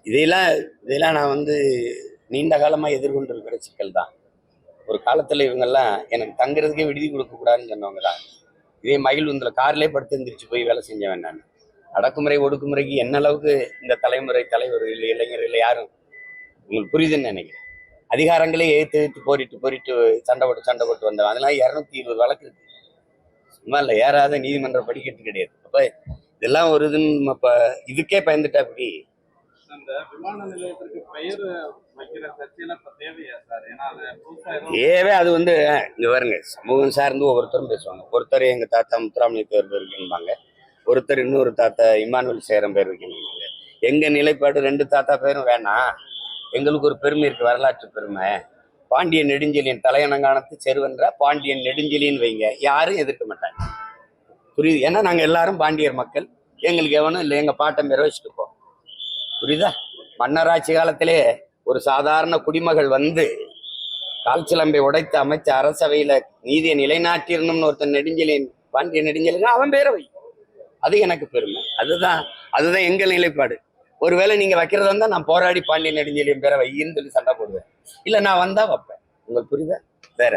இதையெல்லாம் இதெல்லாம் நான் நீண்ட காலமா எதிர்கொண்டிருக்கிற சிக்கல் தான். ஒரு காலத்துல இவங்கெல்லாம் எனக்கு தங்குறதுக்கே விடுதி கொடுக்க கூடாதுன்னு சொன்னவங்க தான். இதே மகிழ்வுந்துல கார்லயே படுத்து எந்திரிச்சு போய் வேலை செஞ்சவன் நான். அடக்குமுறை ஒடுக்குமுறைக்கு என்ன அளவுக்கு இந்த தலைமுறை தலைவர்கள் இளைஞர்கள் யாரும் உங்களுக்கு புரியுதுன்னு நினைக்கிறேன். அதிகாரங்களே எதிர்த்து போரிட்டு சண்டை போட்டு வந்தவன். அதெல்லாம் 220 வழக்கு இருக்கு. சும்மா இல்லை, ஏறாத நீதிமன்ற படிக்கிறது கிடையாது. அப்ப இதெல்லாம் ஒரு இதுன்னு இப்ப இதுக்கே பயந்துட்டா அப்படி. அந்த விமான நிலையத்திற்கு பெயர் வைக்கிற சர்ச்சையெல்லாம் இப்ப தேவையா சார்? ஏன்னா அது தேவை. அது இங்க பாருங்க, சமூகம் சார்ந்து ஒவ்வொருத்தரும் பேசுவாங்க. ஒருத்தர் எங்க தாத்தா முத்துராமலிங்க பேர் வைக்கணும்பாங்க, ஒருத்தர் இன்னொரு தாத்தா இமானுவல் சேரம் பேர் வைக்கணும்பாங்க. எங்க நிலைப்பாடு 2 தாத்தா பேரும் வேணாம். எங்களுக்கு ஒரு பெருமை இருக்கு, வரலாற்று பெருமை. பாண்டியன் நெடுஞ்செழியன் தலையணங்கானத்து செருவென்ற பாண்டியன் நெடுஞ்செழியன் வைங்க, யாரும் எதிர்க்க மாட்டாங்க. புரியுது? ஏன்னா நாங்க எல்லாரும் பாண்டியர் மக்கள். எங்களுக்கு எவனும் இல்லை, எங்க பாட்டம் பேரை வச்சுட்டு போ. புரியுதா? மன்னராட்சி காலத்திலே ஒரு சாதாரண குடிமகள் கால்சிலம்பை உடைத்து அமைச்ச அரசவையில நீதியை நிலைநாட்டிடணும்னு ஒருத்தன் நெடுஞ்செழியன், பாண்டிய நெடுஞ்செழியன், அவன் பேரை வை. அது எனக்கு பெருமை. அதுதான் எங்கள் நிலைப்பாடு. ஒருவேளை நீங்க வைக்கிறதா இருந்தா நான் போராடி பாண்டிய நெடுஞ்செழியன் பேரை வையின்னு சொல்லி சண்டை போடுவேன். இல்ல நான் வந்தா வைப்பேன். உங்களுக்கு புரியுதா? வேற